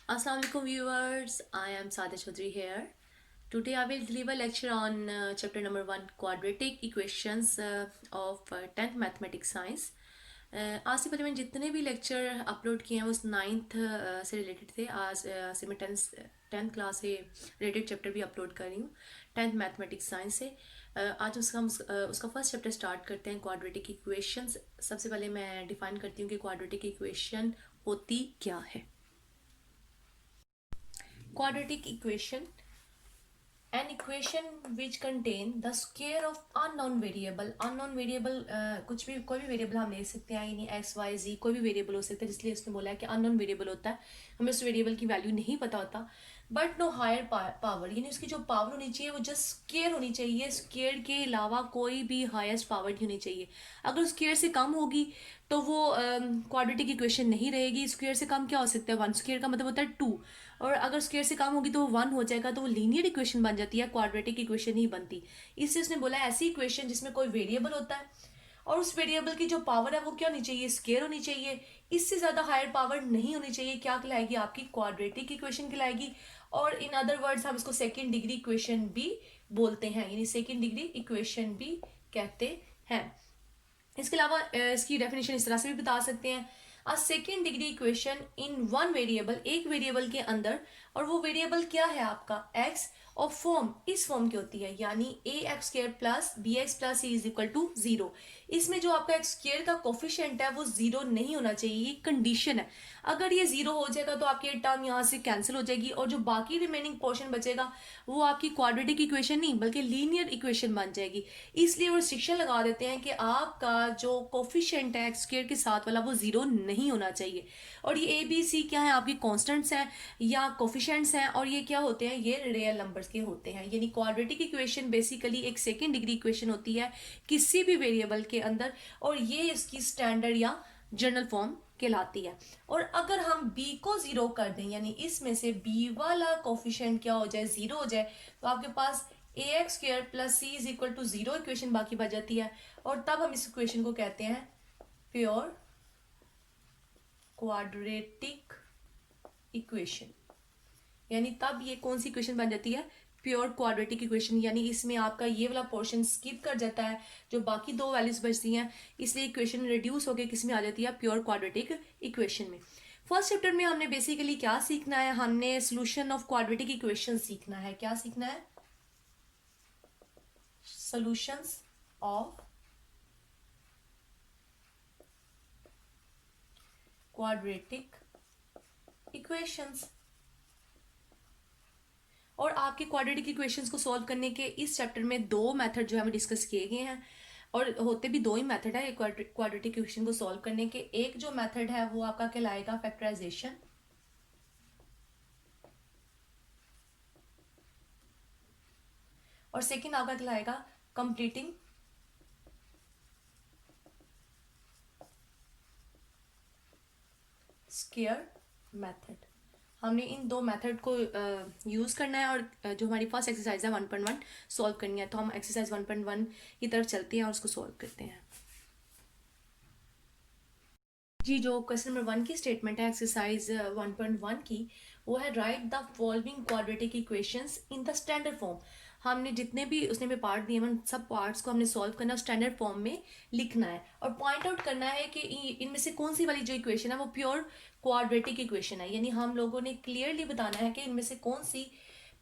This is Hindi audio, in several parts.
Assalamu alaikum viewers, I am Sada Chaudhary here. Today I will deliver lecture on chapter number 1 quadratic equations of 10th mathematics science. आज से पहले मैंने जितने भी लेक्चर अपलोड किए हैं उस नाइन्थ से रिलेटेड थे। आज से मैं टेंथ क्लास से रिलेटेड चैप्टर भी अपलोड कर रही हूँ 10th मैथमेटिक्स साइंस से। आज उसका फर्स्ट चैप्टर स्टार्ट करते हैं क्वाड्रेटिक इक्वेशंस। सबसे पहले मैं डिफाइन करती हूँ कि क्वाड्रेटिक इक्वेशन होती क्या है। Quadratic equation, an equation which contain the square of unknown variable। unknown variable कुछ भी कोई भी वेरिएबल हम ले सकते हैं, यानी एक्स वाई जी कोई भी वेरिएबल हो सकता है, जिसलिए उसने बोला है कि अननोन वेरिएबल होता है, हमें उस वेरिएबल की वैल्यू नहीं पता होता। बट नो हायर पावर, यानी उसकी जो पावर होनी चाहिए वो जस्ट स्केयर होनी चाहिए, स्केयर के अलावा कोई भी हाईएस्ट पावर नहीं होनी चाहिए। अगर स्केयर से कम होगी तो वो क्वाड्रेटिक इक्वेशन नहीं रहेगी। स्क्वायर से कम क्या हो सकता है, वन। स्क्वायर का मतलब होता है टू, और अगर स्क्वायर से कम होगी तो वो वन हो जाएगा, तो वो लीनियर इक्वेशन बन जाती है, क्वाड्रेटिक इक्वेशन नहीं बनती। इसलिए उसने बोला ऐसी इक्वेशन जिसमें कोई वेरिएबल होता है और उस वेरिएबल की जो पावर है वो क्या होनी चाहिए, स्क्वायर होनी चाहिए। इससे ज्यादा हायर पावर नहीं होनी चाहिए। क्या कहलाएगी, आपकी क्वाड्रेटिक इक्वेशन कहलाएगी। और इन अदर वर्ड्स हम इसको सेकेंड डिग्री इक्वेशन भी बोलते हैं, यानी सेकेंड डिग्री इक्वेशन भी कहते हैं। इसके अलावा इसकी डेफिनेशन इस तरह से भी बता सकते हैं, a second degree equation in one variable, एक वेरिएबल के अंदर, और वो वेरिएबल क्या है आपका एक्स, और फॉर्म इस फॉर्म की होती है, यानी a x square plus b x plus c is equal to zero. इसमें जो आपका एक्स स्क्र का कोफिशिएंट है वो जीरो नहीं होना चाहिए, ये कंडीशन है। अगर ये जीरो हो जाएगा तो आपकी टर्म यहाँ से कैंसिल हो जाएगी, और जो बाकी रिमेनिंग पोर्शन बचेगा वो आपकी क्वाड्रेटिक इक्वेशन नहीं बल्कि लीनियर इक्वेशन बन जाएगी। इसलिए वो रिस्ट्रिक्शन लगा देते हैं कि आपका जो कोफिशिएंट है एक्स स्क्र के साथ वाला वो जीरो नहीं होना चाहिए। और ये ए बी सी क्या है, आपकी कॉन्स्टेंट्स हैं या कोफिशिएंट्स हैं, और ये क्या होते हैं, ये रियल नंबर्स के होते हैं। यानी क्वाड्रेटिक इक्वेशन बेसिकली एक सेकेंड डिग्री इक्वेशन होती है किसी भी वेरिएबल के अंदर, और ये इसकी स्टैंडर्ड या जनरल फॉर्म कहलाती है। और अगर हम b को जीरो कर दें, यानी इसमें से b वाला कोफिशिएंट क्या हो जाए, जीरो हो जाए, तो आपके पास a x square plus c is equal to zero equation बाकी बच जाती है। और तब हम इस इक्वेशन को कहते हैं प्योर क्वाड्रेटिक इक्वेशन। यानी तब ये कौन सी इक्वेशन बन जाती है, प्योर क्वाड्रेटिक इक्वेशन। यानी इसमें आपका ये वाला पोर्शन स्किप कर जाता है, जो बाकी दो वैल्यूज बचती हैं, इसलिए इक्वेशन रिड्यूस होकर किस में आ जाती है, प्योर क्वाड्रेटिक इक्वेशन में। फर्स्ट चैप्टर में हमने बेसिकली क्या सीखना है, हमने सोल्यूशन ऑफ क्वाड्रेटिक इक्वेशन सीखना है। क्या सीखना है, सॉल्यूशंस ऑफ क्वाड्रेटिक इक्वेशंस। और आपके क्वाड्रेटिक इक्वेशंस को सॉल्व करने के इस चैप्टर में दो मेथड जो है डिस्कस किए गए हैं, और होते भी दो ही मेथड है क्वाड्रेटिक इक्वेशन को सॉल्व करने के। एक जो मेथड है वो आपका कहलाएगा फैक्टराइजेशन, और सेकंड आपका कहलाएगा कंप्लीटिंग स्क्वायर मेथड। हमने इन दो मेथड को यूज करना है, और जो हमारी फर्स्ट एक्सरसाइज है 1.1 सॉल्व करनी है, तो हम एक्सरसाइज 1.1 की तरफ चलते हैं और उसको सॉल्व करते हैं। जी, जो क्वेश्चन नंबर 1 की स्टेटमेंट है एक्सरसाइज 1.1 की, वो है right the following quadratic equations in the standard form. हमने जितने भी उसने में पार्ट दिए हैं, सब पार्ट्स को हमने सॉल्व करना है, स्टैंडर्ड फॉर्म में लिखना है, और पॉइंट आउट करना है कि इनमें से कौन सी वाली जो इक्वेशन है वो प्योर क्वाड्रेटिक इक्वेशन है। यानी हम लोगों ने क्लियरली बताना है कि इनमें से कौन सी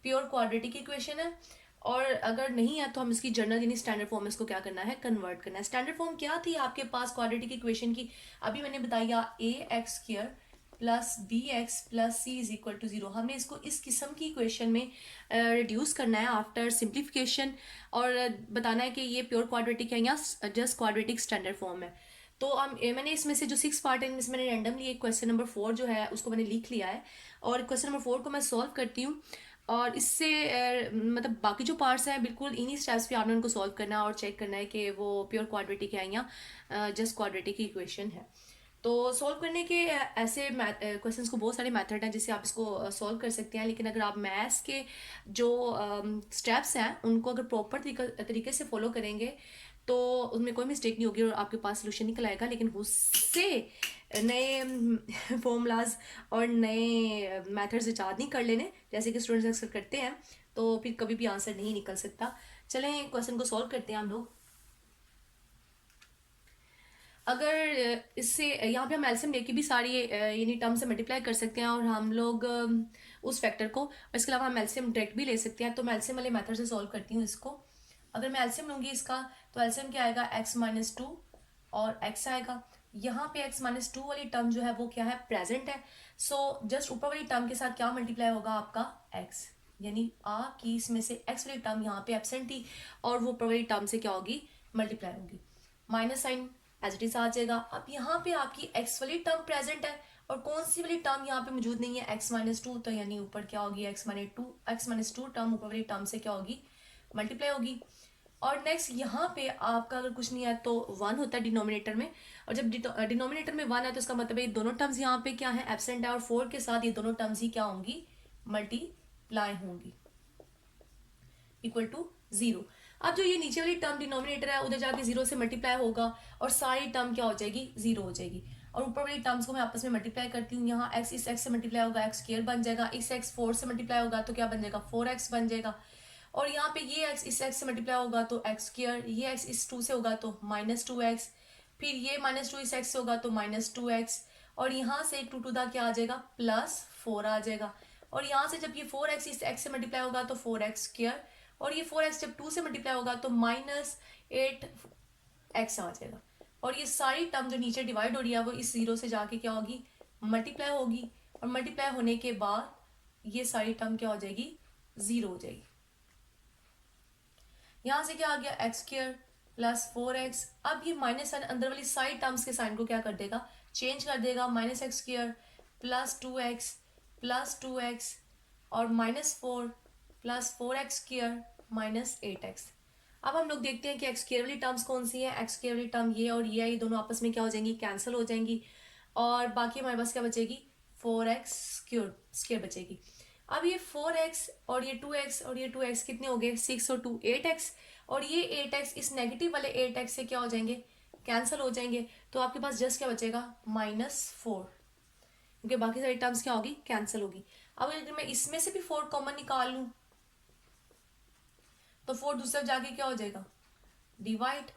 प्योर क्वाड्रेटिक इक्वेशन है, और अगर नहीं है तो हम इसकी जनरल यानी स्टैंडर्ड फॉर्म में इसको क्या करना है, कन्वर्ट करना है। स्टैंडर्ड फॉर्म क्या थी आपके पास क्वाड्रेटिक इक्वेशन की, अभी मैंने बताया a x square plus b x plus c is equal to zero. हमने इसको इस किस्म की इक्वेशन में रिड्यूस करना है आफ्टर सिंप्लीफिकेशन, और बताना है कि ये प्योर क्वाड्रेटिक है या जस्ट क्वाड्रेटिक स्टैंडर्ड फॉर्म है। तो मैंने इसमें से जो 6 पार्ट है इनमें से मैंने रैंडमली एक क्वेश्चन नंबर 4 जो है उसको मैंने लिख लिया है, और क्वेश्चन नंबर 4 को मैं सॉल्व करती हूँ। और इससे मतलब बाकी जो पार्ट्स हैं बिल्कुल इन्हीं स्टेप्स पे आपने उनको सॉल्व करना है और चेक करना है कि वो प्योर क्वाड्रेटिक है या जस्ट क्वाड्रेटिक की इक्वेशन है। तो सॉल्व करने के ऐसे क्वेश्चंस को बहुत सारे मेथड हैं जिससे आप इसको सॉल्व कर सकते हैं, लेकिन अगर आप मैथ्स के जो स्टेप्स हैं उनको अगर प्रॉपर तरीके से फॉलो करेंगे तो उसमें कोई मिस्टेक नहीं होगी और आपके पास सोल्यूशन निकल आएगा। लेकिन उससे नए फॉर्मूलाज और नए मेथड्स इजाद नहीं कर लेने जैसे कि स्टूडेंट्स अक्सर करते हैं, तो फिर कभी भी आंसर नहीं निकल सकता। चलें क्वेश्चन को सॉल्व करते हैं हम लोग। अगर इससे यहाँ पे हम एलसीएम लेके भी सारी यानी टर्म से मल्टीप्लाई कर सकते हैं और हम लोग उस फैक्टर को, और इसके अलावा हम एलसीएम डायरेक्ट भी ले सकते हैं। तो मैं एलसीएम वाले मेथड से सॉल्व करती हूँ इसको। अगर मैं एलसीएम लूंगी इसका, तो एलसीएम क्या आएगा, x-2 और x आएगा। यहाँ पे x-2 वाली टर्म जो है वो क्या है, प्रेजेंट है। सो जस्ट ऊपर वाली टर्म के साथ क्या मल्टीप्लाई होगा आपका, x, यानी की इसमें से x वाली टर्म यहाँ पे एब्सेंट थी और वो ऊपर वाली टर्म से क्या होगी, मल्टीप्लाई होगी। Minus sign as it is आ जाएगा। अब यहाँ पे आपकी x वाली टर्म प्रेजेंट है और कौन सी वाली टर्म यहाँ पे मौजूद नहीं है, x-2, तो यानी ऊपर क्या होगी, x-2 टर्म ऊपर वाली टर्म से क्या होगी, मल्टीप्लाई होगी। और नेक्स्ट यहाँ पे आपका अगर कुछ नहीं है तो 1 होता है डिनोमिनेटर में, और जब डिनोमिनेटर में 1 है तो इसका मतलब है दोनों टर्म्स यहाँ पे क्या है, एब्सेंट है, और 4 के साथ ये दोनों टर्म्स ही क्या होंगी, मल्टीप्लाई होंगी, इक्वल टू 0। अब जो ये नीचे वाली टर्म डिनोमिनेटर है उधर जाके 0 से मल्टीप्लाई होगा और सारी टर्म क्या हो जाएगी, 0 हो जाएगी। और ऊपर वाली टर्म्स को मैं आपस में मल्टीप्लाई करती हूँ। यहाँ x इस x से मल्टीप्लाई होगा, x स्क्वायर बन जाएगा। इस x 4 से मल्टीप्लाई होगा तो क्या बन जाएगा, 4x बन जाएगा। और यहाँ पे ये x इस x से मल्टीप्लाई होगा तो x स्क्वायर, ये x इस 2 से होगा तो -2x, फिर ये -2 इस x से होगा तो -2x, और यहाँ से 2 टू द क्या आ जाएगा, +4 आ जाएगा। और यहाँ से जब ये 4x इस x से मल्टीप्लाई होगा तो 4x स्क्वायर, और ये 4x जब 2 से मल्टीप्लाई होगा तो -8x आ जाएगा। और ये सारी टर्म जो नीचे डिवाइड हो रही है वो इस 0 से जाके क्या होगी, मल्टीप्लाई होगी, और मल्टीप्लाई होने के बाद ये सारी टर्म क्या हो जाएगी, 0 हो जाएगी। यहां से क्या आ गया, x स्क्वायर +4x। अब ये माइनस साइन अंदर वाली सारी टर्म्स के साइन को क्या कर देगा, चेंज कर देगा। -x स्क्वायर +2x और -4 +4x स्क्वायर -8x। अब हम लोग देखते हैं कि एक्स स्क्वायर वाली टर्म्स कौन सी है। एक्स स्क्वायर वाली टर्म ये और ये दोनों आपस में क्या हो जाएंगी, कैंसिल हो जाएंगी, और बाकी हमारे पास क्या बचेगी, 4x स्क्वायर बचेगी। अब ये 4x और ये 2x और ये 2x कितने हो गए, 6 और 2 8x, और ये 8x इस नेगेटिव वाले 8x से क्या हो जाएंगे, कैंसिल हो जाएंगे। तो आपके पास जस्ट क्या बचेगा, -4, क्योंकि बाकी सारी टर्म्स क्या होगी, कैंसिल होगी। अब अगर मैं इसमें से भी 4 कॉमन निकाल लूं तो 4 दूसरा जाके क्या हो जाएगा, डिवाइड,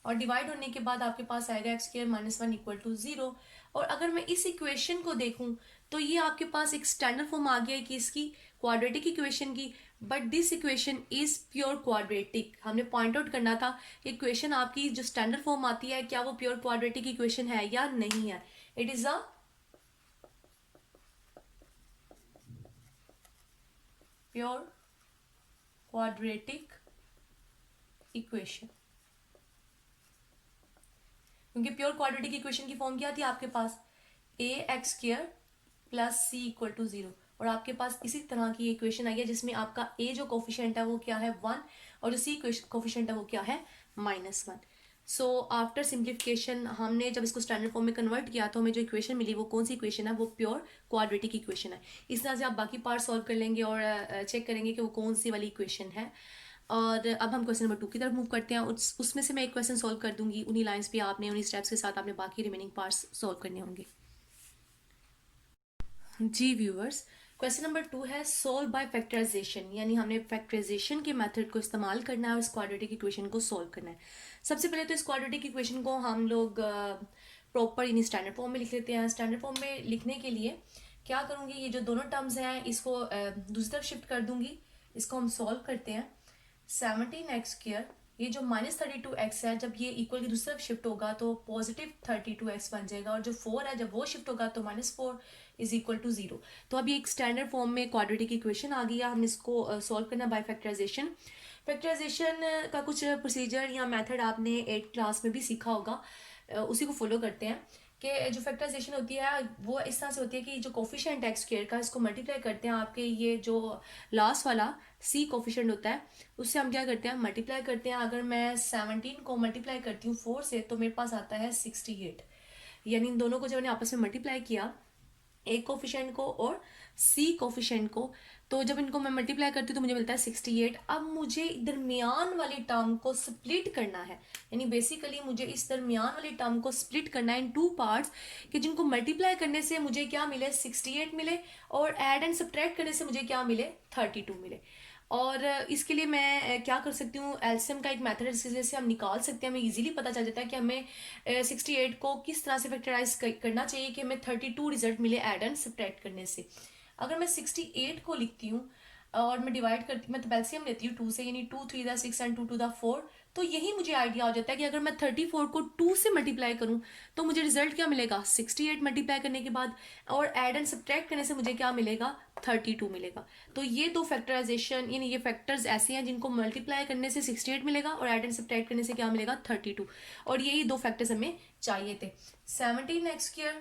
और डिवाइड होने के बाद आपके पास आएगा x स्क्वायर -1 इक्वल टू 0। और अगर मैं इस इक्वेशन को देखूं तो ये आपके पास एक स्टैंडर्ड फॉर्म आ गया है कि इसकी क्वाड्रेटिक इक्वेशन की, but this equation is pure quadratic. हमने पॉइंट आउट करना था कि इक्वेशन आपकी जो स्टैंडर्ड फॉर्म आती है क्या वो प्योर क्वाड्रेटिक इक्वेशन है या नहीं है। It is a pure quadratic equation, क्योंकि प्योर क्वाड्रेटिक इक्वेशन की फॉर्म क्या थी आपके पास, ax² + c इक्वल टू 0, और आपके पास इसी तरह की इक्वेशन आई है जिसमें आपका a जो कोफिशिएंट है वो क्या है 1, और जो c कोफिशिएंट है वो क्या है -1। सो आफ्टर सिंप्लीफिकेशन हमने जब इसको स्टैंडर्ड फॉर्म में कन्वर्ट किया तो हमें जो इक्वेशन मिली वो कौन सी इक्वेशन है, वो प्योर क्वाड्रेटिक इक्वेशन है। इस तरह से आप बाकी पार्ट सॉल्व कर लेंगे और चेक करेंगे कि वो कौन सी वाली इक्वेशन है। और अब हम क्वेश्चन नंबर 2 की तरफ मूव करते हैं। उसमें से मैं एक क्वेश्चन सॉल्व कर दूंगी, उन्हीं लाइंस पे आपने उन्हीं स्टेप्स के साथ आपने बाकी रिमेनिंग पार्ट्स सॉल्व करने होंगे। जी व्यूअर्स, क्वेश्चन नंबर 2 है सॉल्व बाय फैक्टराइजेशन, यानी हमने फैक्टराइजेशन के मेथड को इस्तेमाल करना है और इस क्वाड्रेटिक इक्वेशन को सॉल्व करना है। सबसे पहले तो इस क्वाड्रेटिक इक्वेशन को हम लोग प्रॉपर यानी स्टैंडर्ड फॉर्म में लिख लेते हैं। स्टैंडर्ड फॉर्म में लिखने के लिए क्या करूँगी, ये जो दोनों टर्म्स हैं इसको दूसरी तरफ शिफ्ट कर दूंगी। इसको हम सॉल्व करते हैं। 17x², ये जो -32x है जब ये इक्वल की दूसरी तरफ शिफ्ट होगा तो +32x बन जाएगा, और जो 4 है जब वो शिफ्ट होगा तो -4 इज इक्वल टू 0। तो अभी एक स्टैंडर्ड फॉर्म में क्वाड्रेटिक इक्वेशन आ गया, हम इसको सॉल्व करना बाय फैक्टराइजेशन। फैक्टराइजेशन का कुछ प्रोसीजर या मेथड आपने 8th क्लास में भी सीखा होगा, उसी को फॉलो करते हैं। कि जो फैक्टराइजेशन होती है वो इस तरह से होती है कि जो कोफिशिएंट x स्क्वायर का इसको मल्टीप्लाई करते हैं, आपके ये जो लास्ट वाला c कोफिशिएंट होता है उससे हम क्या करते हैं, मल्टीप्लाई करते हैं। अगर मैं 17 को मल्टीप्लाई करती हूँ 4 से तो मेरे पास आता है 68, यानी इन दोनों को जब मैंने आपस में मल्टीप्लाई किया ए कोफिशिएंट को और सी कोफिशिएंट को। तो जब इनको मैं मल्टीप्लाई करती हूँ तो मुझे मिलता है 68। अब मुझे दरमियान वाली टर्म को स्प्लिट करना है, यानी बेसिकली मुझे इस दरमियान वाली टर्म को स्प्लिट करना है इन टू पार्ट्स, कि जिनको मल्टीप्लाई करने से मुझे क्या मिले 68 मिले, और ऐड एंड सब्ट्रैक्ट करने से मुझे क्या मिले 32 मिले। और इसके लिए मैं क्या कर सकती हूँ, एलसीएम का एक मेथड है जिसके से हम निकाल सकते हैं, हमें इजीली पता चल जाता है कि हमें 68 को किस तरह से फैक्टराइज करना चाहिए कि हमें 32 रिजल्ट मिले ऐड एंड सब्ट्रैक्ट करने से। अगर मैं 68 को लिखती हूँ और मैं डिवाइड करती, मैं तो एलसीएम लेती हूँ 2 से, यानी 2 3 द 6 एंड 2 2 द 4, तो यही मुझे आइडिया हो जाता है कि अगर मैं 34 को 2 से मल्टीप्लाई करूं तो मुझे रिजल्ट क्या मिलेगा 68 मल्टीप्लाई करने के बाद, और ऐड एंड सब्ट्रैक्ट करने से मुझे क्या मिलेगा 32 मिलेगा। तो ये दो फैक्टराइजेशन, यानी ये फैक्टर्स ऐसे हैं जिनको मल्टीप्लाई करने से 68 मिलेगा और ऐड एंड सब्ट्रैक्ट करने से क्या मिलेगा 32, और यही दो फैक्टर्स हमें चाहिए थे। 17x²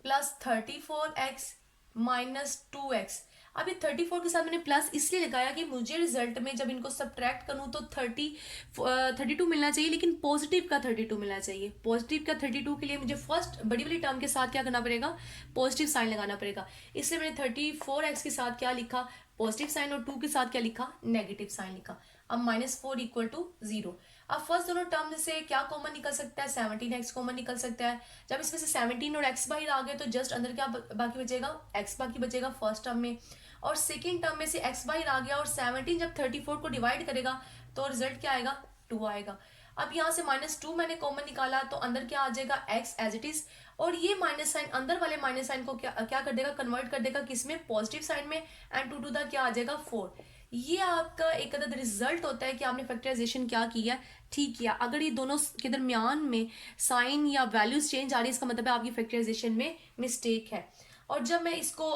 plus 34x minus 2x। अब ये 34 के साथ मैंने प्लस इसलिए लगाया कि मुझे रिजल्ट में जब इनको सब्ट्रैक्ट करूं तो 32 मिलना चाहिए, लेकिन पॉजिटिव का 32 मिलना चाहिए। पॉजिटिव का 32 के लिए मुझे फर्स्ट बड़ी वाली टर्म के साथ क्या करना पड़ेगा, पॉजिटिव साइन लगाना पड़ेगा। इसलिए मैंने 34x के साथ क्या लिखा, पॉजिटिव साइन, और 2 के साथ क्या लिखा, नेगेटिव साइन लिखा। अब -4 इक्वल टू 0। अब फर्स्ट दोनों टर्म में से क्या कॉमन निकल सकता है, 17x कॉमन निकल सकता है। जब इसमें से 17 और x बाहर आ गए तो जस्ट अंदर क्या बाकी बचेगा, x बाकी बचेगा फर्स्ट टर्म में। और सेकेंड टर्म में से x बाहर आ गया, और 17 जब 34 को डिवाइड करेगा तो रिजल्ट क्या आएगा, 2 आएगा। अब यहाँ से -2 मैंने कॉमन निकाला तो अंदर क्या आ जाएगा, x एज इट इज, और ये माइनस साइन अंदर वाले माइनस साइन को क्या कर देगा, कन्वर्ट कर देगा किसमें, पॉजिटिव साइन में, एंड 2 टू द क्या आ जाएगा 4। ये आपका एक अदद रिजल्ट होता है कि आपने फैक्टराइजेशन क्या किया, ठीक किया। अगर ये दोनों के दरमियान में साइन या वैल्यूज चेंज आ रही है, इसका मतलब है आपकी फैक्टराइजेशन में मिस्टेक है। और जब मैं इसको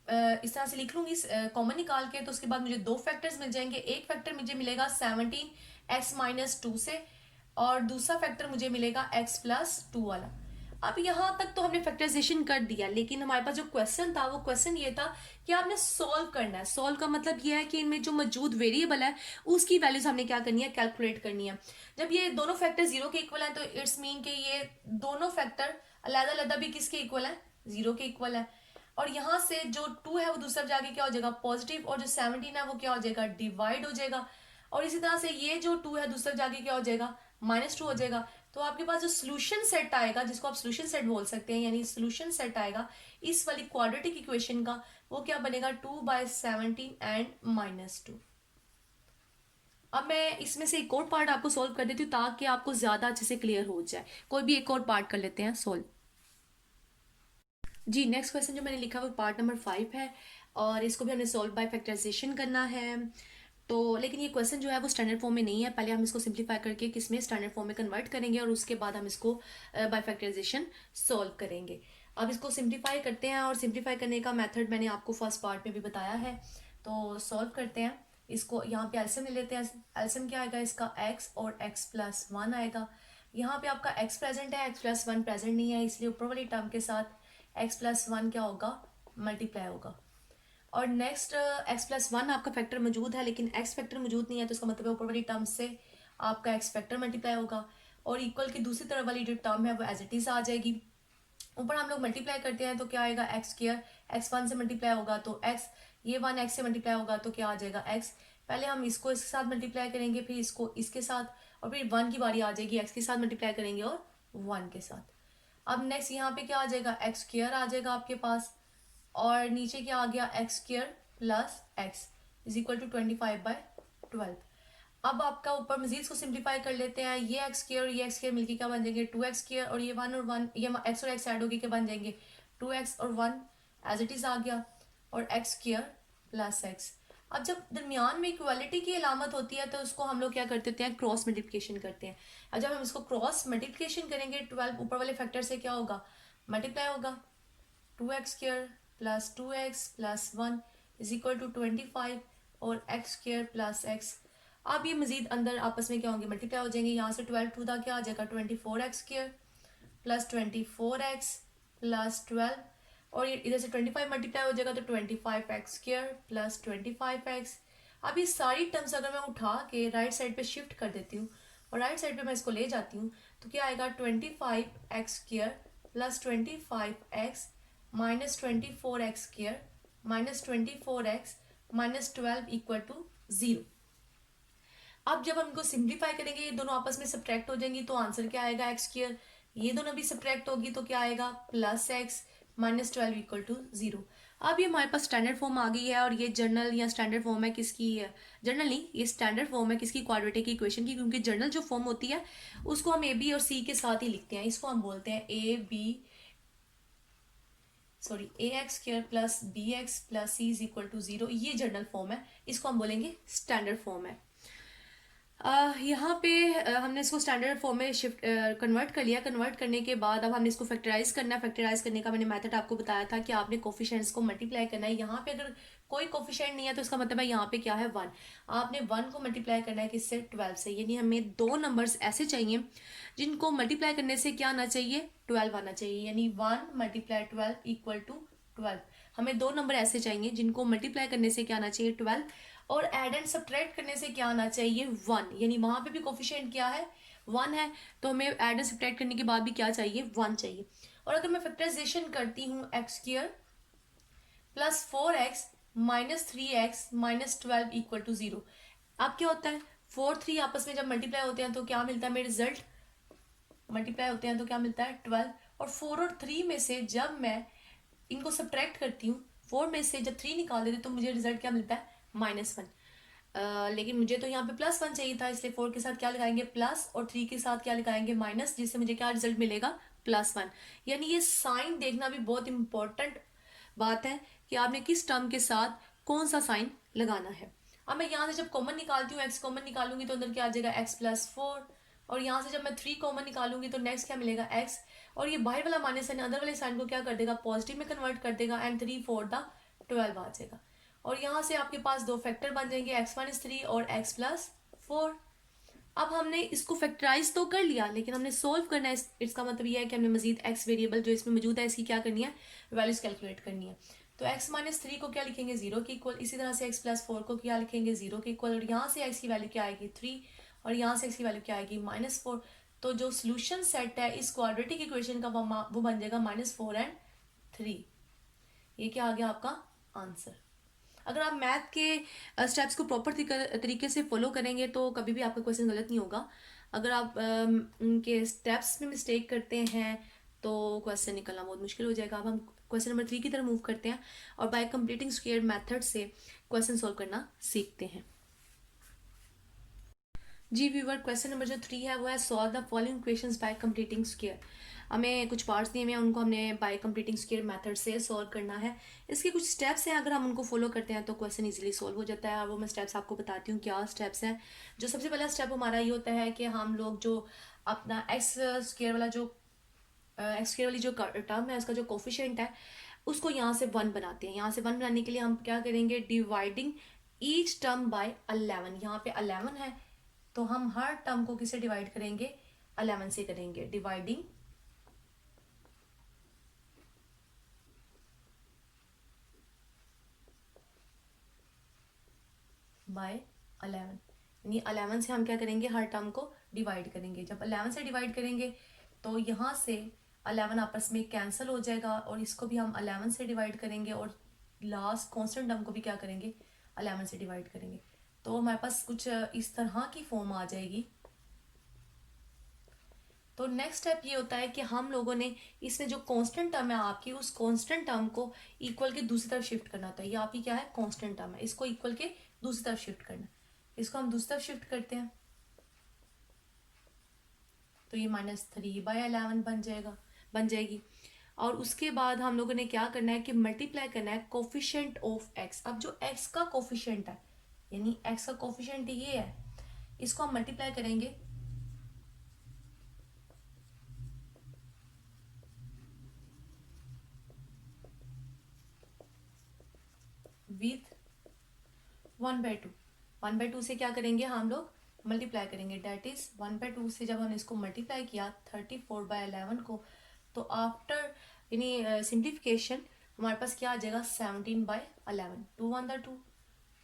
इस तरह से लिख लूंगी कॉमन निकाल के, तो उसके बाद मुझे दो फैक्टर्स मिल जाएंगे। एक फैक्टर मुझे मिलेगा 17x माइनस 2 से, और दूसरा फैक्टर मुझे मिलेगा x प्लस 2 वाला। अब यहाँ तक तो हमने फैक्टराइजेशन कर दिया, लेकिन हमारे पास जो क्वेश्चन था वो क्वेश्चन ये था कि आपने सॉल्व करना है। सॉल्व का मतलब ये है कि इनमें जो मौजूद वेरिएबल है उसकी वैल्यूज हमने क्या करनी है, कैलकुलेट करनी है। जब ये दोनों फैक्टर 0 के इक्वल है तो इट्स मीन कि ये दोनों फैक्टर अलग-अलग भी किसके इक्वल है, 0 के इक्वल है। और यहाँ से जो 2 है वो दूसरा जाके क्या हो जाएगा पॉजिटिव, और जो 17 है वो क्या हो जाएगा डिवाइड हो जाएगा। और इसी तरह से ये जो 2 है दूसरा जाके क्या हो जाएगा -2 हो जाएगा। तो आपके पास जो सोल्यूशन सेट आएगा, जिसको आप सोल्यूशन सेट बोल सकते हैं, यानी सोल्यूशन सेट आएगा इस वाली क्वाड्रेटिक इक्वेशन का, वो क्या बनेगा 2/17 एंड -2। अब मैं इसमें से एक और पार्ट आपको सोल्व कर देती हूँ ताकि आपको ज्यादा अच्छे से क्लियर हो जाए। कोई भी एक और पार्ट कर लेते हैं सोल्व। जी, नेक्स्ट क्वेश्चन जो मैंने लिखा वो पार्ट नंबर 5 है, और इसको भी हमने सॉल्व बाय फैक्टराइजेशन करना है। तो लेकिन ये क्वेश्चन जो है वो स्टैंडर्ड फॉर्म में नहीं है, पहले हम इसको सिंप्लीफाई करके किसमें स्टैंडर्ड फॉर्म में कन्वर्ट करेंगे, और उसके बाद हम इसको बाय फैक्टराइजेशन सॉल्व करेंगे। अब इसको सिंप्लीफाई करते हैं, और सिंप्लीफाई करने का मेथड मैंने आपको फर्स्ट पार्ट में भी बताया है। तो सॉल्व करते हैं इसको। यहाँ पे एलसीएम ले लेते हैं। एलसीएम क्या आएगा इसका, x और x प्लस 1 आएगा। यहाँ पे आपका x प्रेजेंट है, x प्लस 1 प्रेजेंट नहीं है, इसलिए ऊपर वाली टर्म के साथ x प्लस 1 क्या होगा, मल्टीप्लाई होगा। और नेक्स्ट x प्लस 1 आपका फैक्टर मौजूद है, लेकिन x फैक्टर मौजूद नहीं है, तो इसका मतलब है ऊपर वाली टर्म से आपका x फैक्टर मल्टीप्लाई होगा, और इक्वल की दूसरी तरफ वाली जो टर्म है वो एज इट इज आ जाएगी। ऊपर हम लोग मल्टीप्लाई करते हैं तो क्या आएगा, एक्स स्क्वायर, एक्स 1 से मल्टीप्लाई होगा तो x, ये 1 x से मल्टीप्लाई होगा तो क्या आ जाएगा x। पहले हम इसको इसके साथ मल्टीप्लाई करेंगे, फिर इसको इसके साथ, और फिर 1 की बारी आ जाएगी, x के साथ मल्टीप्लाई करेंगे और 1 के साथ। अब नेक्स्ट यहाँ पे क्या आ जाएगा, एक्स स्क्वायर आ जाएगा आपके पास, और नीचे क्या आ गया, x square plus x is equal to 25/12। अब आपका ऊपर मजीद इसको सिंप्लीफाई कर लेते हैं। ये एक्स स्क्वायर और ये एक्स स्क्वायर मिलकर क्या बन जाएंगे 2x स्क्वायर, और ये 1 और 1, ये एक्स और एक्स ऐड होके क्या बन जाएंगे 2x और 1 एज इट इज आ गया, और एक्स स्क्वायर प्लस एक्स। अब जब दरमियान में इक्वालिटी की अलामत होती है तो उसको हम लोग क्या करते होते हैं, क्रॉस मल्टीप्लिकेशन करते हैं। अब जब हम इसको क्रॉस मल्टीप्लिकेशन करेंगे 12 ऊपर वाले फैक्टर से क्या होगा, मल्टीप्लाई होगा, 2x square plus 2x plus 1 is equal to 25, और एक्स स्क्वायर प्लस एक्स। अब ये मजीद अंदर आपस में क्या होंगे, मल्टीप्लाई हो जाएंगे। यहाँ से 12 टू दा क्या आ जाएगा 24x square plus 24x plus 12, और ये इधर से 25 मल्टीप्लाई हो जाएगा तो 25x स्क्वायर प्लस 25x। अब ये सारी टर्म्स अगर मैं उठा के राइट साइड पे शिफ्ट कर देती हूँ और राइट साइड पे मैं इसको ले जाती हूँ तो क्या आएगा 25x square plus 25x minus 24x square minus 24x minus 12 equal to 0। अब जब हम इनको सिंप्लीफाई करेंगे, ये दोनों आपस में सब्ट्रैक्ट हो जाएंगी, तो आंसर क्या आएगा एक्स स्क्वायर। ये दोनों भी सब्ट्रैक्ट होगी तो क्या आएगा plus x minus 12 equal to 0। अब ये हमारे पास स्टैंडर्ड फॉर्म आ गई है, और ये जर्नल या स्टैंडर्ड फॉर्म है किसकी है, जर्नल नहीं, ये स्टैंडर्ड फॉर्म है किसकी, क्वाड्रेटिक इक्वेशन की, क्योंकि जर्नल जो फॉर्म होती है उसको हम ए बी और सी के साथ ही लिखते हैं। इसको हम बोलते हैं a x square plus b x plus c is equal to 0। ये जर्नल फॉर्म है, इसको हम बोलेंगे स्टैंडर्ड फॉर्म है। यहाँ पे हमने इसको स्टैंडर्ड फॉर्म में शिफ्ट कन्वर्ट कर लिया। कन्वर्ट करने के बाद अब हमने इसको फैक्टराइज करना है। फैक्टराइज करने का मैंने मेथड आपको बताया था कि आपने कोफिशिएंट्स को मल्टीप्लाई करना है। यहाँ पे अगर कोई कोफिशिएंट नहीं है तो इसका मतलब है यहाँ पे क्या है 1। आपने 1 को मल्टीप्लाई करना है किससे 12 से, यानी हमें दो नंबर्स ऐसे चाहिए जिनको मल्टीप्लाई करने से क्या आना चाहिए 12 आना चाहिए, यानी 1 मल्टीप्लाई 12 इक्वल टू 12। हमें दो नंबर ऐसे चाहिए जिनको मल्टीप्लाई करने से क्या आना चाहिए 12, और एड एंड सब्ट्रैक्ट करने से क्या आना चाहिए 1, यानी वहां पे भी कोफिशिएंट क्या है 1 है, तो हमें एड एंड सब्ट्रैक्ट करने के बाद भी क्या चाहिए 1 चाहिए। और अगर मैं फैक्टराइजेशन करती हूँ x square plus 4x minus 3x minus 12 equal to 0। अब क्या होता है 4 3 आपस में जब मल्टीप्लाई होते हैं तो क्या मिलता है, मेरे रिजल्ट मल्टीप्लाई होते हैं तो क्या मिलता है 12। और 4 और 3 में से जब मैं इनको सब्ट्रैक्ट करती हूँ, 4 में से जब 3 निकाल देती हूँ तो मुझे रिजल्ट क्या मिलता है -1। लेकिन मुझे तो यहाँ पे +1 चाहिए था, इसलिए 4 के साथ क्या लगाएंगे प्लस, और 3 के साथ क्या लगाएंगे माइनस, जिससे मुझे क्या रिजल्ट मिलेगा +1। यानी ये साइन देखना भी बहुत इंपॉर्टेंट बात है कि आपने किस टर्म के साथ कौन सा साइन लगाना है। अब मैं यहाँ से जब कॉमन निकालती हूँ, x कॉमन निकालूंगी तो अंदर क्या आ जाएगा x+4, और यहाँ से जब मैं 3 कॉमन निकालूंगी तो नेक्स्ट क्या मिलेगा x, और ये बाहर वाला माइनस साइन अंदर वाले साइन को क्या कर देगा पॉजिटिव में कन्वर्ट कर देगा, एंड 3 4 द 12 आ जाएगा। और यहाँ से आपके पास दो फैक्टर बन जाएंगे x-3 और x+4। अब हमने इसको फैक्टराइज तो कर लिया, लेकिन हमने सोल्व करना है। इसका मतलब यह है कि हमने मजीद x वेरिएबल जो इसमें मौजूद है इसकी क्या करनी है वैल्यूज कैलकुलेट करनी है। तो x-3 को क्या लिखेंगे 0 के इक्वल, इसी तरह से x+4 को क्या लिखेंगे 0 के इक्वल, और यहाँ से x की वैल्यू क्या आएगी 3, और यहाँ से x की वैल्यू क्या आएगी -4। तो जो सोल्यूशन सेट है इस क्वाड्रेटिक इक्वेशन का वो बन जाएगा -4 एंड 3। ये क्या आ गया आपका आंसर। अगर आप मैथ के स्टेप्स को प्रॉपर तरीके से फॉलो करेंगे तो कभी भी आपका क्वेश्चन गलत नहीं होगा। अगर आप उनके स्टेप्स में मिस्टेक करते हैं तो क्वेश्चन निकलना बहुत मुश्किल हो जाएगा। अब हम क्वेश्चन नंबर 3 की तरफ मूव करते हैं और बाय कंप्लीटिंग स्क्वायर मेथड से क्वेश्चन सॉल्व करना सीखते हैं। जी व्यूवर, क्वेश्चन नंबर जो 3 है वो है solve the following equations bye completing square. हमें कुछ पार्ट्स दिए हुए हैं, उनको हमने बाय कंप्लीटिंग स्क्वायर मेथड से सॉल्व करना है। इसके कुछ स्टेप्स हैं, अगर हम उनको फॉलो करते हैं तो क्वेश्चन इजीली सॉल्व हो जाता है। और वो मैं स्टेप्स आपको बताती हूँ क्या स्टेप्स हैं। जो सबसे पहला स्टेप हमारा ये होता है कि हम लोग जो अपना एक्स स्क्वायर वाला जो एक्स स्क्वायर वाली जो टर्म है उसका जो कोफिशिएंट है उसको यहाँ से 1 बनाते हैं। यहाँ से 1 बनाने के लिए हम क्या करेंगे डिवाइडिंग ईच टर्म बाय 11। यहाँ पे 11 है तो हम हर टर्म को किससे डिवाइड करेंगे 11 से करेंगे, डिवाइडिंग बाय 11, यानी 11 से हम क्या करेंगे हर टर्म को डिवाइड करेंगे। जब 11 से डिवाइड करेंगे तो यहाँ से 11 आपस में कैंसिल हो जाएगा, और इसको भी हम 11 से डिवाइड करेंगे, और लास्ट कॉन्स्टेंट टर्म को भी क्या करेंगे 11 से डिवाइड करेंगे। तो हमारे पास कुछ इस तरह की फॉर्म आ जाएगी। तो नेक्स्ट स्टेप ये होता है कि हम लोगों ने इसमें जो कांस्टेंट टर्म है आपकी, उस कांस्टेंट टर्म को इक्वल के दूसरी तरफ शिफ्ट करना होता है। ये आपकी क्या है कांस्टेंट टर्म है, इसको इक्वल के दूसरी तरफ शिफ्ट करना है। इसको हम दूसरी तरफ शिफ्ट करते हैं तो ये -3/11 बन जाएगी। और उसके बाद हम लोगों ने क्या करना है कि मल्टीप्लाई करना है कोफिशिएंट ऑफ x। अब जो x का कोफिशिएंट है, यानी x का कोफिशिएंट ये है, इसको हम मल्टीप्लाई करेंगे विथ 1/2। 1/2 से क्या करेंगे हम लोग मल्टीप्लाई करेंगे, डेट इज 1/2 से जब हमने इसको मल्टीप्लाई किया 34/11 को, तो आफ्टर यानी सिंप्लीफिकेशन हमारे पास क्या आ जाएगा 17/11। 2 1 2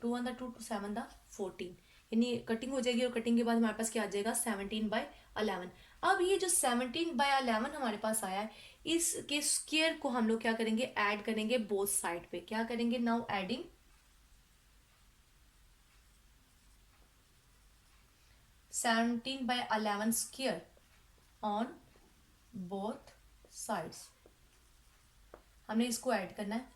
2 1 2 2 7 14, यानी कटिंग हो जाएगी, और कटिंग के बाद हमारे पास क्या आ जाएगा 17/11। अब ये जो 17/11 हमारे पास आया है, इसके स्क्वायर को हम लोग क्या करेंगे, ऐड करेंगे बोथ साइड पे। क्या करेंगे, now adding 17/11 square on both sides. हमने इसको ऐड करना है,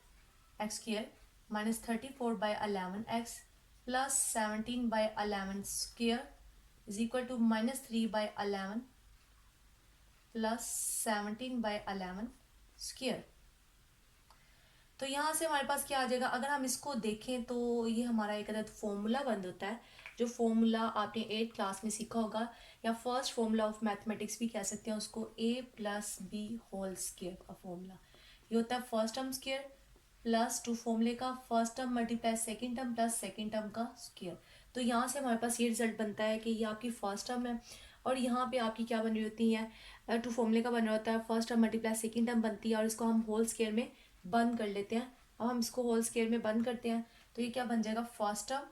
x square minus 34/11 x plus 17/11 square is equal to minus 3/11 plus 17/11 square. तो यहाँ से हमारे पास क्या आ जाएगा, अगर हम इसको देखें तो ये हमारा एक अदद फॉर्मूला बंद होता है, जो फॉर्मूला आपने 8th क्लास में सीखा होगा, या फर्स्ट फॉर्मूला ऑफ मैथमेटिक्स भी कह सकते हैं उसको, a plus B whole square का फॉर्मूला। ये होता है first term square plus two फॉर्मूले का first term multiply second term plus second term का स्क्वायर। तो यहाँ से हमारे पास ये रिजल्ट बनता है कि ये आपकी फर्स्ट टर्म है, और यहाँ पे आपकी क्या बन रही होती है, टू फॉर्मूले का बन रहा होता है, first term multiply second term बनती है, और इसको हम होल स्क्वायर में बंद कर लेते हैं। अब हम इसको होल स्क्वायर में बंद करते हैं तो ये क्या बन जाएगा, फर्स्ट टर्म,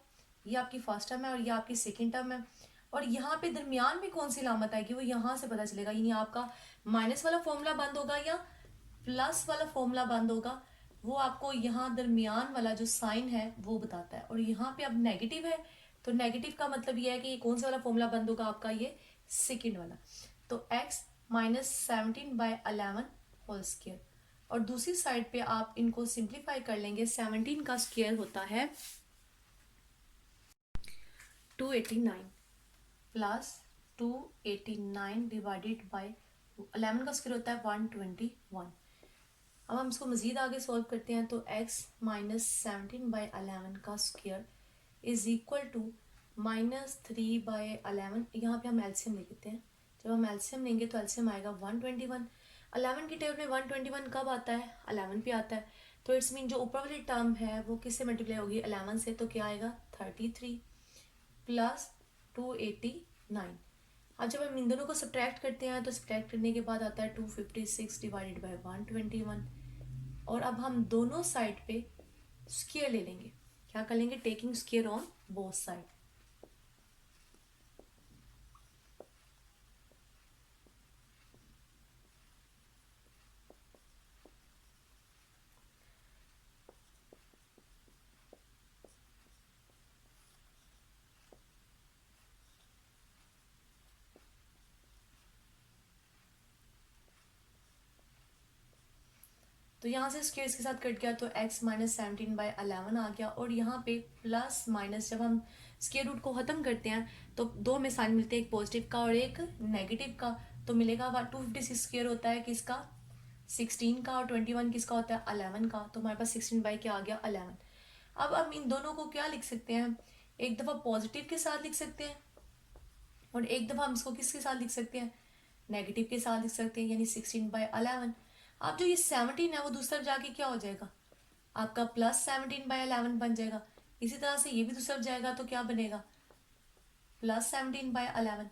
ये आपकी फर्स्ट टर्म है और ये आपकी सेकेंड टर्म है। और यहाँ पे दरमियान में कौन सी लामत आएगी वो यहाँ से पता चलेगा, यानी आपका माइनस वाला फॉर्मूला बंद होगा या प्लस वाला फॉर्मूला बंद होगा, वो आपको यहाँ दरमियान वाला जो साइन है वो बताता है। और यहाँ पे अब नेगेटिव है, तो नेगेटिव का मतलब ये है कि कौन सा वाला फॉर्मूला बंद होगा, आपका ये सेकेंड वाला। तो x माइनस 17/11 होल स्क्वायर, और दूसरी साइड पे आप इनको सिंप्लीफाई कर लेंगे, 17 का स्क्वायर होता है 289 प्लस 289 डिवाइडेड बाय 11 का स्क्वायर होता है 121। अब हम इसको मजीद आगे सॉल्व करते हैं, तो x माइनस 17/11 का square is equal to minus 3/11। यहाँ पे हम एलसीएम ले लेते हैं, जब हम एलसीएम लेंगे तो एलसीएम आएगा 121। 11 की टेबल में 121 कब आता है, 11 पे आता है, तो इट्स मीन जो ऊपर वाली टर्म है वो किससे मल्टीप्लाई होगी, 11 से, तो क्या आएगा 33 प्लस 289। अब जब हम इन दोनों को सब्ट्रैक्ट करते हैं तो सब्ट्रैक्ट करने के बाद आता है 256 डिवाइडेड बाय 121। और अब हम दोनों साइड पे स्क्वायर ले लेंगे, क्या कर लेंगे, taking square on both side. तो यहाँ से स्क्वायर के साथ कट गया तो x माइनस 17/11 आ गया, और यहाँ पे प्लस माइनस जब हम स्क्वायर रूट को खत्म करते हैं तो दो में साइन मिलते हैं, एक पॉजिटिव का और एक नेगेटिव का, तो मिलेगा 256 स्क्वायर होता है किसका, 16 का, और 21 किसका होता है, 11 का। तो हमारे पास 16 बाई क्या आ गया, 11। अब हम इन दोनों को क्या लिख सकते हैं, एक दफ़ा पॉजिटिव के साथ लिख सकते हैं और एक दफ़ा हम इसको किसके साथ लिख सकते हैं, नेगेटिव के साथ लिख सकते हैं, यानी 16/11। अब जो ये 17 है वो दूसरी तरफ जाके क्या हो जाएगा, आपका प्लस 17/11 बन जाएगा। इसी तरह से ये भी दूसरी तरफ जाएगा तो क्या बनेगा, प्लस 17/11।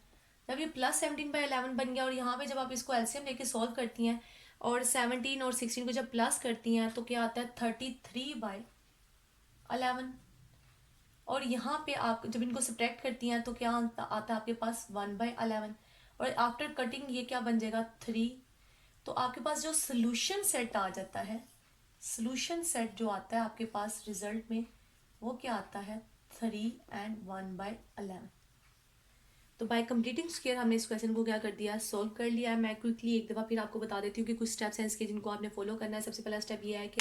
जब ये प्लस 17/11 बन गया, और यहाँ पे जब आप इसको एलसीएम लेके सॉल्व करती हैं और 17 और 16 को जब प्लस करती हैं तो क्या आता है 33/11। और यहाँ पे आप जब इनको सब्ट्रैक्ट करती हैं तो क्या आता है आपके पास 1/11, और आफ्टर कटिंग ये क्या बन जाएगा 3। तो आपके पास जो सोल्यूशन सेट आ जाता है, सोल्यूशन सेट जो आता है आपके पास रिजल्ट में, वो क्या आता है 3 and 1/11। तो बाय कंप्लीटिंग स्क्वायर हमने इस क्वेश्चन को क्या कर दिया, सॉल्व कर लिया है। मैं क्विकली एक दफ़ा फिर आपको बता देती हूँ कि कुछ स्टेप्स हैं इसके जिनको आपने फॉलो करना है। सबसे पहला स्टेप ये है कि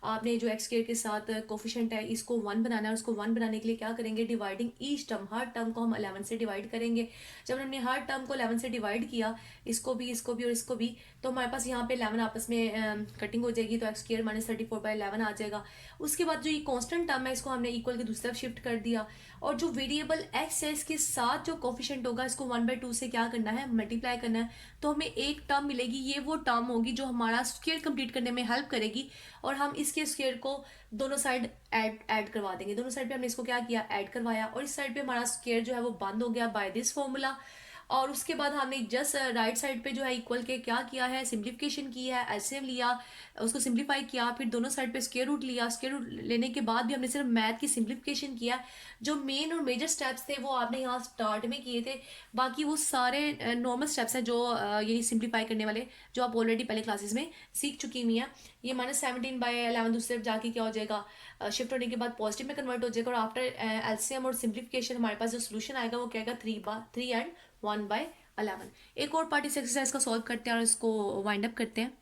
आपने जो एक्स स्क्वायर के साथ कोफिशिएंट है इसको 1 बनाना है, और उसको 1 बनाने के लिए क्या करेंगे, डिवाइडिंग ईच टर्म, हर टर्म को हम 11 से डिवाइड करेंगे। जब हमने हर टर्म को 11 से डिवाइड किया, इसको भी और इसको भी, तो हमारे पास यहाँ पे 11 आपस में कटिंग हो जाएगी, तो एक्स स्क्वायर माइनस 34/11 आ जाएगा। उसके बाद जो ये कॉन्स्टेंट टर्म है इसको हमने इक्वल के दूसरी तरफ शिफ्ट कर दिया, और जो वेरिएबल एक्स है इसके साथ जो कोफिशिएंट होगा इसको 1/2 से क्या करना है, मल्टीप्लाई करना है। तो हमें एक टर्म मिलेगी, ये वो टर्म होगी जो हमारा स्क्वायर कंप्लीट करने में हेल्प करेगी, और हम इसके स्क्वायर को दोनों साइड ऐड करवा देंगे। दोनों साइड पे हमने इसको क्या किया, ऐड करवाया, और इस साइड पे हमारा स्क्वायर जो है वो बंद हो गया बाय दिस फॉर्मूला। और उसके बाद हमने जस्ट राइट साइड पे जो है इक्वल के क्या किया है, सिंप्लीफिकेशन की है, एलसीएम लिया, उसको सिंप्लीफाई किया, फिर दोनों साइड पे स्क्वायर रूट लिया। स्क्वायर रूट लेने के बाद भी हमने सिर्फ मैथ की सिंप्लीफिकेशन किया। जो मेन और मेजर स्टेप्स थे वो आपने यहाँ स्टार्ट में किए थे, बाकी वो सारे नॉर्मल स्टेप्स हैं जो यही सिंप्लीफाई करने वाले, जो आप ऑलरेडी पहले क्लासेस में सीख चुकी हुई हैं। ये -17/11 दूसरी तरफ जाके क्या हो जाएगा, शिफ्ट होने के बाद पॉजिटिव में कन्वर्ट हो जाएगा। और आफ्टर एलसीएम और सिंप्लीफिकेशन हमारे पास जो सोल्यूशन आएगा वो क्या आएगा, 3 एंड 1/11। एक और पार्ट इस एक्सरसाइज का सॉल्व करते हैं और इसको वाइंड अप करते हैं।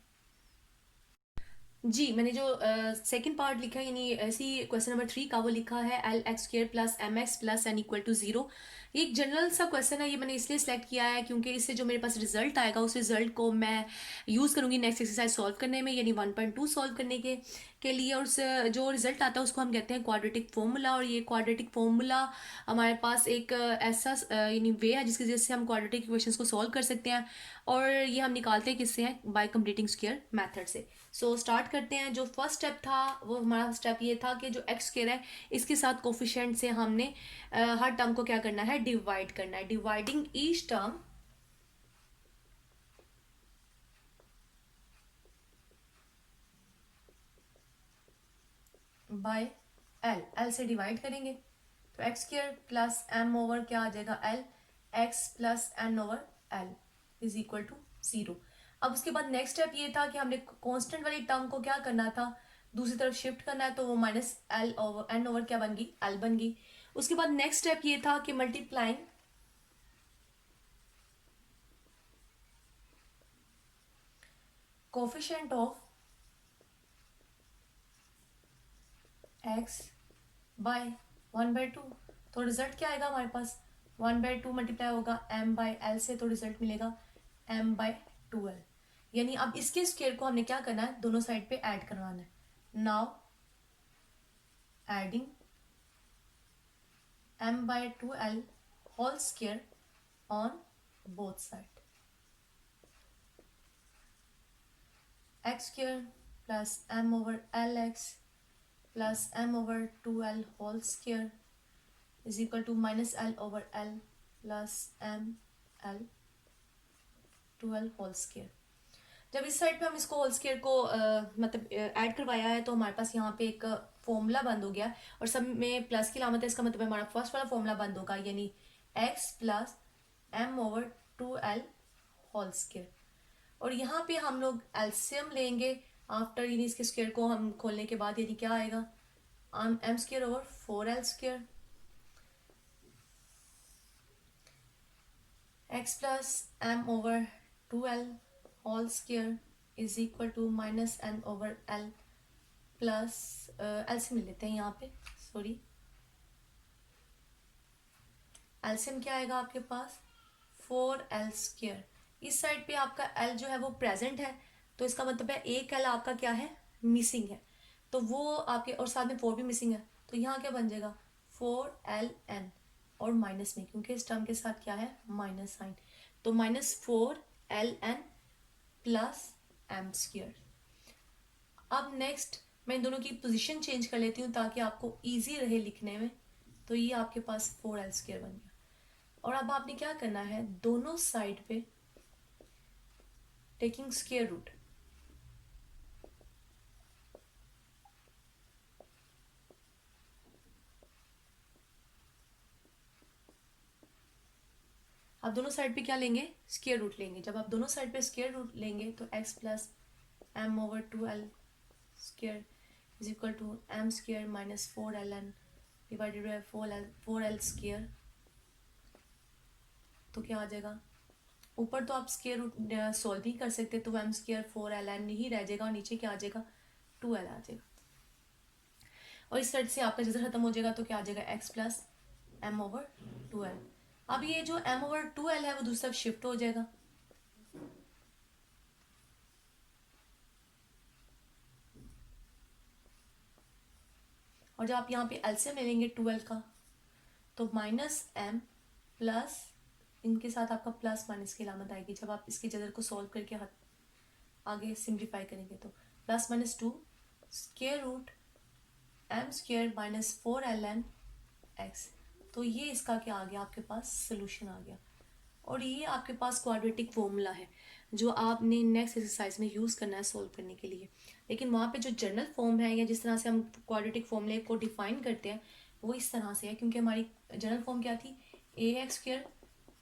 जी, मैंने जो सेकंड पार्ट लिखा है यानी ऐसी क्वेश्चन नंबर 3 का वो लिखा है L(x)² plus mx plus n equal to 0। ये एक जनरल सा क्वेश्चन है, ये मैंने इसलिए सिलेक्ट किया है क्योंकि इससे जो मेरे पास रिजल्ट आएगा उस रिजल्ट को मैं यूज़ करूंगी नेक्स्ट एक्सरसाइज सॉल्व करने में, यानी 1.2 सॉल्व करने के लिए। और जो रिजल्ट आता है उसको हम कहते हैं क्वाड्रेटिक फॉर्मूला। और ये क्वाड्रेटिक फॉर्मूला हमारे पास एक ऐसा यानी वे है जिसकी वजह से हम क्वाड्रेटिक इक्वेशंस को सॉल्व कर सकते हैं। और ये हम निकालते हैं किससे हैं, बाय कंप्लीटिंग स्क्वायर मेथड से। सो स्टार्ट करते हैं। जो फर्स्ट स्टेप था वो हमारा स्टेप ये था कि जो एक्स स्क्वायर है इसके साथ कोफिशिएंट से हमने हर टर्म को क्या करना है, डिवाइड करना है। Dividing each term by L से डिवाइड करेंगे तो x square plus M over क्या आ जाएगा, L x plus N over L is equal to 0। अब उसके बाद नेक्स्ट स्टेप ये था कि हमने कांस्टेंट वाली टर्म को क्या करना था, दूसरी तरफ शिफ्ट करना है, तो वो -l ओवर एन ओवर क्या बन गई, एल बन गई। उसके बाद नेक्स्ट स्टेप ये था कि multiplying coefficient of x by 1/2, तो रिजल्ट क्या आएगा हमारे पास, 1/2 मल्टीप्लाई होगा m/l से, तो रिजल्ट मिलेगा m/2l। यानी अब इसके स्क्वायर को हमने क्या करना है, दोनों साइड पे ऐड करवाना है। Now adding m/2l whole square on both side, x स्क्वायर plus m over lx plus m over 2l whole square is equal to -l over l plus m/l 2l whole square. जब इस साइड पे हम इसको होल स्क्वायर को मतलब ऐड करवाया है तो हमारे पास यहाँ पे एक फॉर्मूला बंद हो गया, और सब में प्लस की लामत है, इसका मतलब हमारा फर्स्ट वाला फॉर्मूला बंद होगा, यानी x plus m over 2l whole square. और यहाँ पे हम लोग एलसीएम लेंगे आफ्टर, यानी इसके स्क्वायर को हम खोलने के बाद, यानी क्या आएगा, m square over 4l square x plus m over 2l whole square is equal to -n over l plus LCM ले लेते हैं यहाँ पे, सॉरी एलसीएम क्या आएगा आपके पास, 4l स्क्वायर। इस साइड पे आपका l जो है वो प्रेजेंट है, तो इसका मतलब है एक l आपका क्या है, मिसिंग है, तो वो आपके, और साथ में 4 भी मिसिंग है, तो यहाँ क्या बन जाएगा 4ln, और माइनस में क्योंकि इस टर्म के साथ क्या है माइनस साइन, तो -4ln प्लस m स्क्वायर। अब नेक्स्ट मैं इन दोनों की पोजीशन चेंज कर लेती हूँ ताकि आपको इजी रहे लिखने में, तो ये आपके पास 4l स्क्वायर बन गया। और अब आपने क्या करना है, दोनों साइड पे टेकिंग स्क्वायर रूट, आप दोनों साइड पे क्या लेंगे, स्क्वायर रूट लेंगे। जब आप दोनों साइड पे स्क्वायर रूट लेंगे तो x plus m over 2l square is equal to m square minus 4ln divided by 4l square, तो क्या आ जाएगा, ऊपर तो आप स्क्वायर रूट सॉल्व ही कर सकते, तो m स्क्वायर 4ln ही रह जाएगा, और नीचे क्या आ जाएगा 2l आ जाएगा। और इस साइड से आपका रिजल्ट खत्म हो जाएगा, तो क्या आ जाएगा x plus m over 2l। अब ये जो m ओवर 2l है वो दूसरी तरफ शिफ्ट हो जाएगा, और जब आप यहाँ पे एलसीएम ले लेंगे 2l का, तो -m प्लस इनके साथ आपका प्लस माइनस की अलामत आएगी जब आप इसके जदर को सॉल्व करके आगे सिंप्लीफाई करेंगे, तो +-2 square root m square minus 4ln x, तो ये इसका क्या आ गया आपके पास सोल्यूशन आ गया। और ये आपके पास क्वाड्रेटिक फॉर्मूला है जो आपने नेक्स्ट एक्सरसाइज में यूज़ करना है सॉल्व करने के लिए। लेकिन वहाँ पे जो जनरल फॉर्म है या जिस तरह से हम क्वाड्रेटिक फॉर्मूले को डिफाइन करते हैं वो इस तरह से है, क्योंकि हमारी जनरल फॉर्म क्या थी, a x square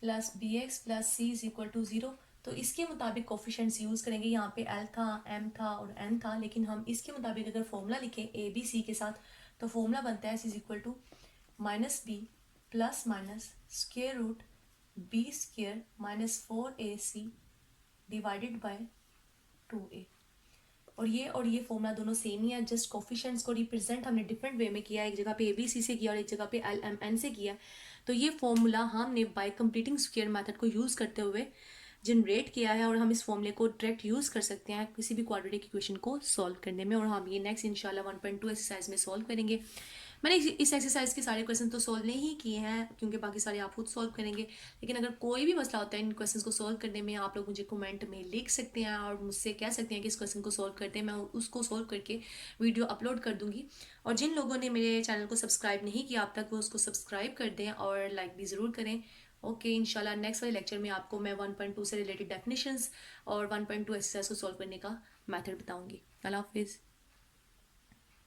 plus b x plus c is equal to zero. तो इसके मुताबिक कोफिशेंट्स यूज़ करेंगे। यहाँ पे एल था, एम था और एन था, लेकिन हम इसके मुताबिक अगर फॉर्मूला लिखें ए बी सी के साथ तो फॉर्मूला बनता है S is equal to minus B plus minus square root B square minus 4ac divided by 2a। और ये फॉर्मूला दोनों सेम ही है, जस्ट कोफिशिएंट्स को रिप्रेजेंट हमने डिफरेंट वे में किया है। एक जगह पे ए बी सी से किया और एक जगह पे एल एम एन से किया। तो ये फॉर्मूला हमने बाय कंप्लीटिंग स्क्वायर मेथड को यूज़ करते हुए जनरेट किया है, और हम इस फॉर्मूले को डायरेक्ट यूज़ कर सकते हैं किसी भी क्वाड्रेटिक इक्वेशन को सॉल्व करने में। और हम ये नेक्स्ट इंशाल्लाह 1.2 एक्सरसाइज में सॉल्व करेंगे। मैंने इस एक्सरसाइज के सारे क्वेश्चन तो सॉल्व नहीं किए हैं क्योंकि बाकी सारे आप खुद सॉल्व करेंगे। लेकिन अगर कोई भी मसला होता है इन क्वेश्चंस को सॉल्व करने में, आप लोग मुझे कमेंट में लिख सकते हैं और मुझसे कह सकते हैं कि इस क्वेश्चन को सॉल्व करते हैं। मैं उसको सॉल्व करके वीडियो अपलोड कर दूंगी। और जिन लोगों ने मेरे चैनल को सब्सक्राइब नहीं किया अब तक, वो उसको सब्सक्राइब कर दें और लाइक भी ज़रूर करें। ओके, इंशाल्लाह नेक्स्ट वाले लेक्चर में आपको मैं 1.2 से रिलेटेड डेफिनेशंस और 1.2 एक्सरसाइज को सॉल्व करने का मेथड बताऊंगी। अल्लाह हाफिज़।